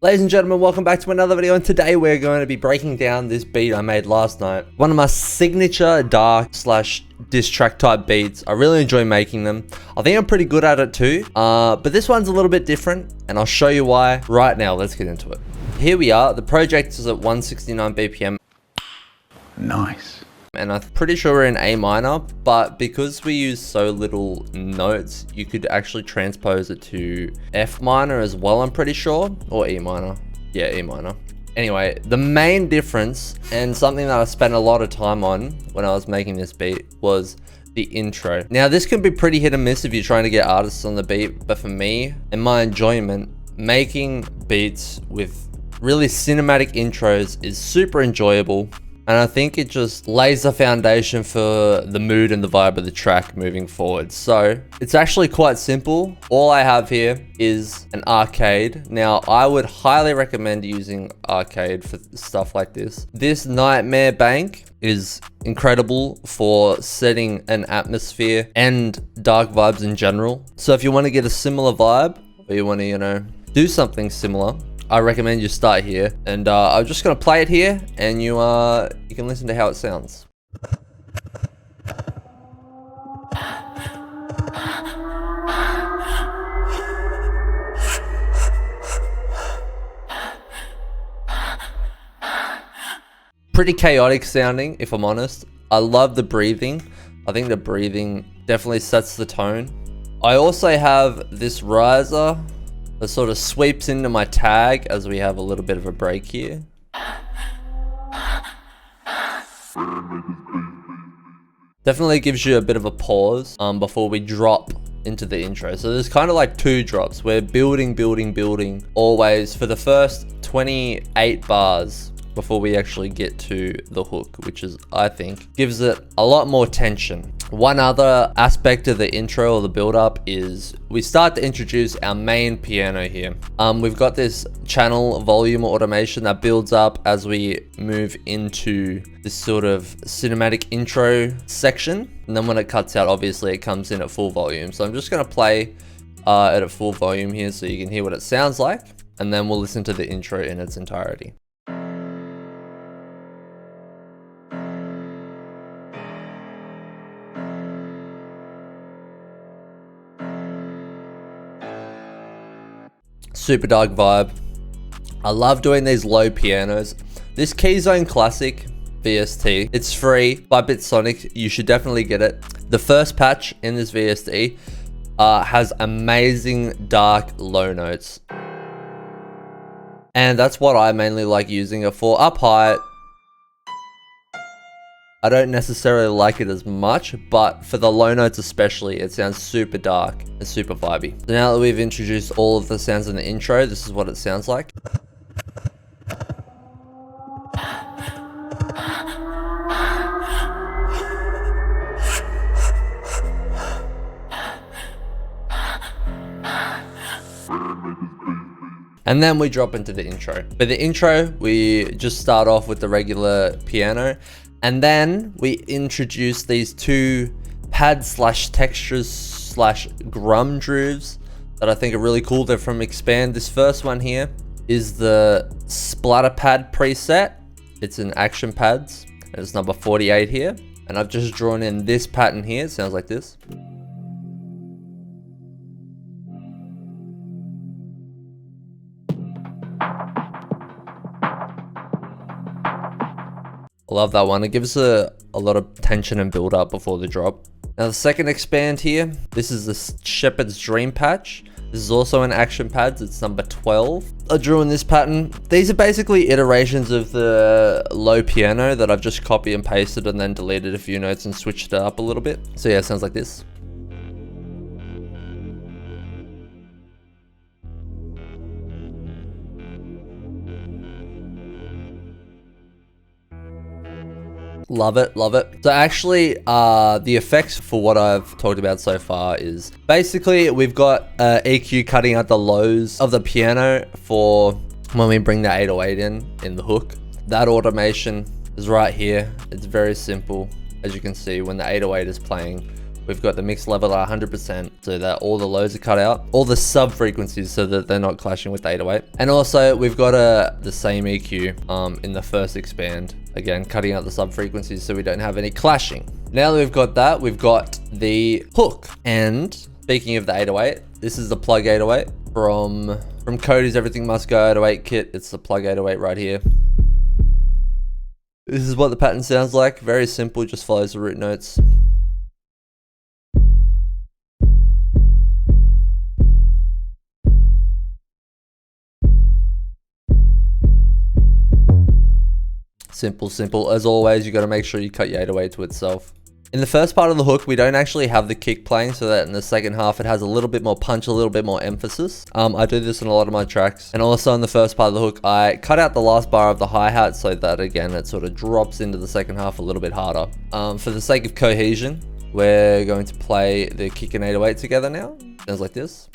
Ladies and gentlemen, welcome back to another video, and today we're going to be breaking down this beat I made last night. One of my signature dark slash diss track type beats. I really enjoy making them. I think I'm pretty good at it too, but this one's a little bit different, and I'll show you why right now. Let's get into it. Here we are. The project is at 169 BPM. Nice. And I'm pretty sure we're in A minor, but because we use so little notes, you could actually transpose it to F minor as well, I'm pretty sure, or E minor. Yeah, E minor. Anyway, the main difference, and something that I spent a lot of time on when I was making this beat, was the intro. Now, this can be pretty hit and miss if you're trying to get artists on the beat, but for me and my enjoyment, making beats with really cinematic intros is super enjoyable. And I think it just lays the foundation for the mood and the vibe of the track moving forward. So it's actually quite simple. All I have here is an arcade. Now, I would highly recommend using arcade for stuff like this. This Nightmare Bank is incredible for setting an atmosphere and dark vibes in general. So if you want to get a similar vibe, or you want to, do something similar, I recommend you start here, and I'm just gonna play it here, and you can listen to how it sounds. Pretty chaotic sounding, if I'm honest. I love the breathing. I think the breathing definitely sets the tone. I also have this riser that sort of sweeps into my tag as we have a little bit of a break here. Definitely gives you a bit of a pause before we drop into the intro. So there's kind of like two drops. We're building always for the first 28 bars before we actually get to the hook, which is, I think, gives it a lot more tension. One other aspect of the intro or the build up is we start to introduce our main piano here. We've got this channel volume automation that builds up as we move into this sort of cinematic intro section. And then when it cuts out, obviously it comes in at full volume. So I'm just gonna play it at full volume here so you can hear what it sounds like. And then we'll listen to the intro in its entirety. Super dark vibe. I love doing these low pianos. This Keyzone Classic VST, it's free by Bitsonic. You should definitely get it. The first patch in this VST has amazing dark low notes. And that's what I mainly like using it for. Up high, I don't necessarily like it as much, but for the low notes especially, it sounds super dark and super vibey. So now that we've introduced all of the sounds in the intro, this is what it sounds like. And then we drop into the intro. For the intro, we just start off with the regular piano. And then we introduce these two pad slash textures slash grum grooves that I think are really cool. They're from Expand. This first one here is the Splatter Pad preset. It's in Action Pads. It's number 48 here. And I've just drawn in this pattern here. It sounds like this. I love that one. It gives a lot of tension and build up before the drop. Now the second expand here, this is the Shepherd's Dream patch. This is also in Action Pads. It's number 12. I drew in this pattern. These are basically iterations of the low piano that I've just copy and pasted and then deleted a few notes and switched it up a little bit. So yeah, it sounds like this. Love it, love it. So actually, the effects for what I've talked about so far is basically we've got EQ cutting out the lows of the piano for when we bring the 808 in the hook. That automation is right here. It's very simple. As you can see, when the 808 is playing, We've got the mix level at 100% so that all the lows are cut out. All the sub frequencies so that they're not clashing with the 808. And also we've got the same EQ in the first expand. Again, cutting out the sub frequencies so we don't have any clashing. Now that we've got that, we've got the hook. And speaking of the 808, this is the plug 808 from Cody's Everything Must Go 808 kit. It's the plug 808 right here. This is what the pattern sounds like. Very simple, just follows the root notes. Simple, simple. As always, you got to make sure you cut your 808 to itself. In the first part of the hook, we don't actually have the kick playing, so that in the second half, it has a little bit more punch, a little bit more emphasis. I do this in a lot of my tracks. And also in the first part of the hook, I cut out the last bar of the hi-hat so that, again, it sort of drops into the second half a little bit harder. For the sake of cohesion, we're going to play the kick and 808 together now. Sounds like this.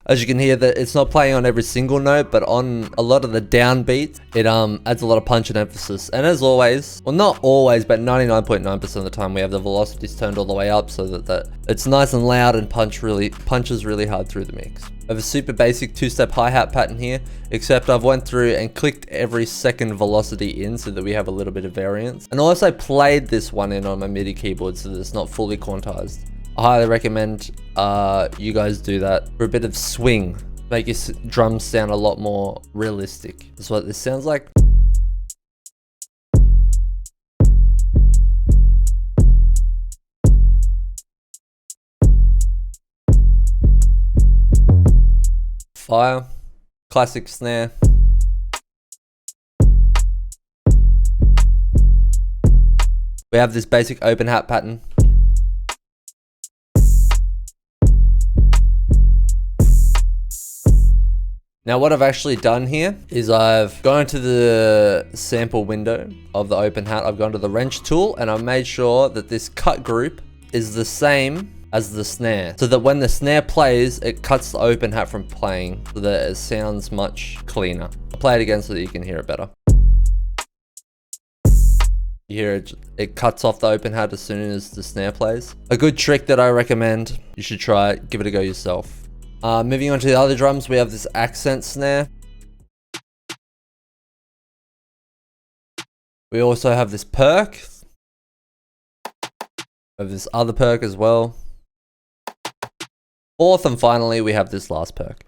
As you can hear, that it's not playing on every single note, but on a lot of the downbeats, it adds a lot of punch and emphasis. And as always, well, not always, but 99.9% of the time, we have the velocities turned all the way up so that it's nice and loud and punches really hard through the mix. I have a super basic two-step hi-hat pattern here, except I've went through and clicked every second velocity in so that we have a little bit of variance. And also played this one in on my MIDI keyboard so that it's not fully quantized. I highly recommend you guys do that for a bit of swing. Make your drums sound a lot more realistic. That's what this sounds like. Fire. Classic snare. We have this basic open hat pattern. Now what I've actually done here is I've gone to the sample window of the open hat. I've gone to the wrench tool and I've made sure that this cut group is the same as the snare. So that when the snare plays, it cuts the open hat from playing so that it sounds much cleaner. I'll play it again so that you can hear it better. You hear it cuts off the open hat as soon as the snare plays. A good trick that I recommend, you should try it, give it a go yourself. Moving on to the other drums, we have this accent snare. We also have this perk. We have this other perk as well. Fourth and finally, we have this last perk.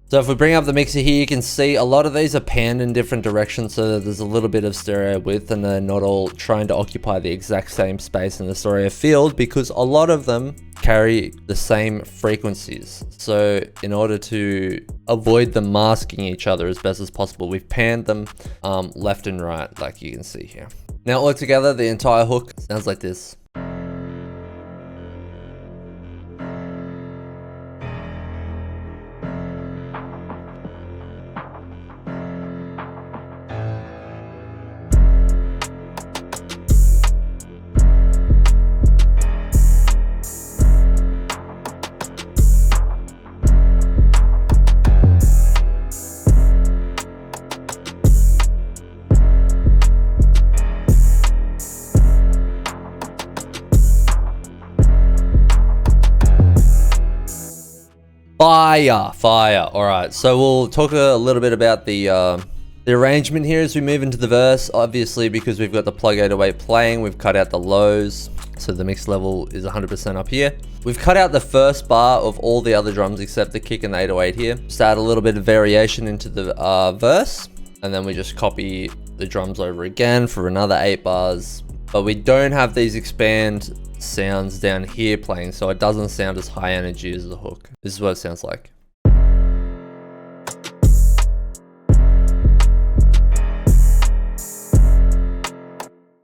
So if we bring up the mixer here, you can see a lot of these are panned in different directions so that there's a little bit of stereo width and they're not all trying to occupy the exact same space in the stereo field because a lot of them carry the same frequencies. So in order to avoid them masking each other as best as possible, we've panned them left and right like you can see here. Now altogether, the entire hook sounds like this. Fire. All right, so we'll talk a little bit about the arrangement here as we move into the verse. Obviously, because we've got the plug 808 playing, we've cut out the lows, so the mix level is 100% up here. We've cut out the first bar of all the other drums except the kick and the 808 here. Just add a little bit of variation into the verse, and then we just copy the drums over again for another 8 bars. But we don't have these expand sounds down here playing, so it doesn't sound as high energy as the hook. This is what it sounds like.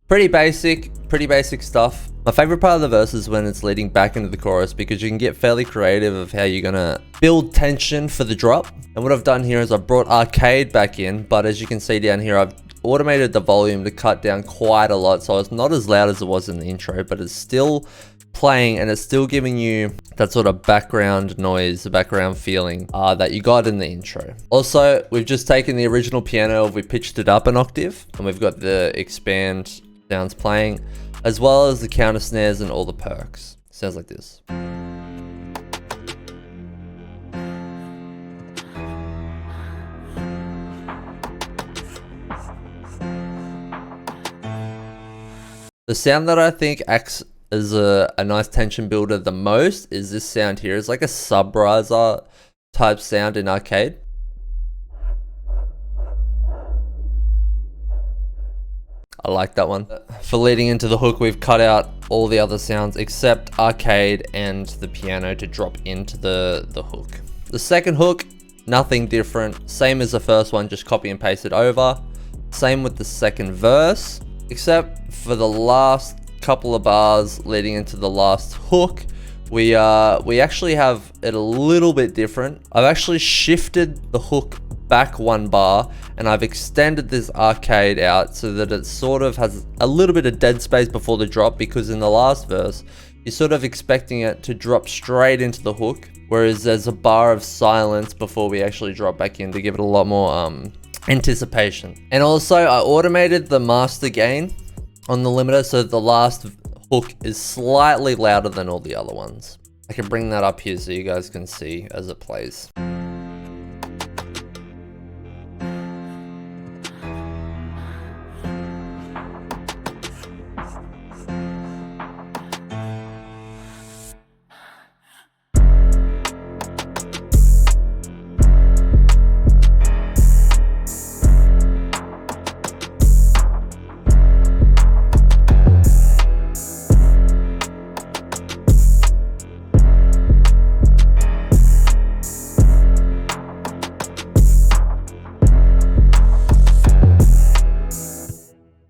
Pretty basic stuff. My favorite part of the verse is when it's leading back into the chorus because you can get fairly creative of how you're gonna build tension for the drop. And what I've done here is I've brought arcade back in, but as you can see down here, I've automated the volume to cut down quite a lot, so it's not as loud as it was in the intro, but it's still playing and it's still giving you that sort of background noise, the background feeling that you got in the intro. Also, we've just taken the original piano, we pitched it up an octave, and we've got the expand sounds playing, as well as the counter snares and all the perks. Sounds like this. The sound that I think acts as a nice tension builder the most is this sound here. It's like a sub riser type sound in arcade. I like that one. For leading into the hook, we've cut out all the other sounds except arcade and the piano to drop into the hook. The second hook, nothing different. Same as the first one, just copy and paste it over. Same with the second verse, except for the last couple of bars leading into the last hook, we actually have it a little bit different. I've actually shifted the hook back one bar and I've extended this arcade out so that it sort of has a little bit of dead space before the drop, because in the last verse you're sort of expecting it to drop straight into the hook, whereas there's a bar of silence before we actually drop back in to give it a lot more anticipation. And also I automated the master gain on the limiter so the last hook is slightly louder than all the other ones. I can bring that up here so you guys can see as it plays.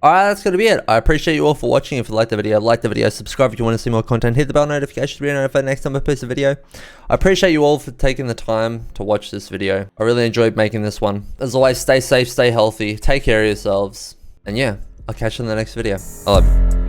Alright, that's going to be it. I appreciate you all for watching. If you liked the video, subscribe if you want to see more content, hit the bell notification to be notified next time I post a video. I appreciate you all for taking the time to watch this video. I really enjoyed making this one. As always, stay safe, stay healthy, take care of yourselves, and yeah, I'll catch you in the next video. I love you.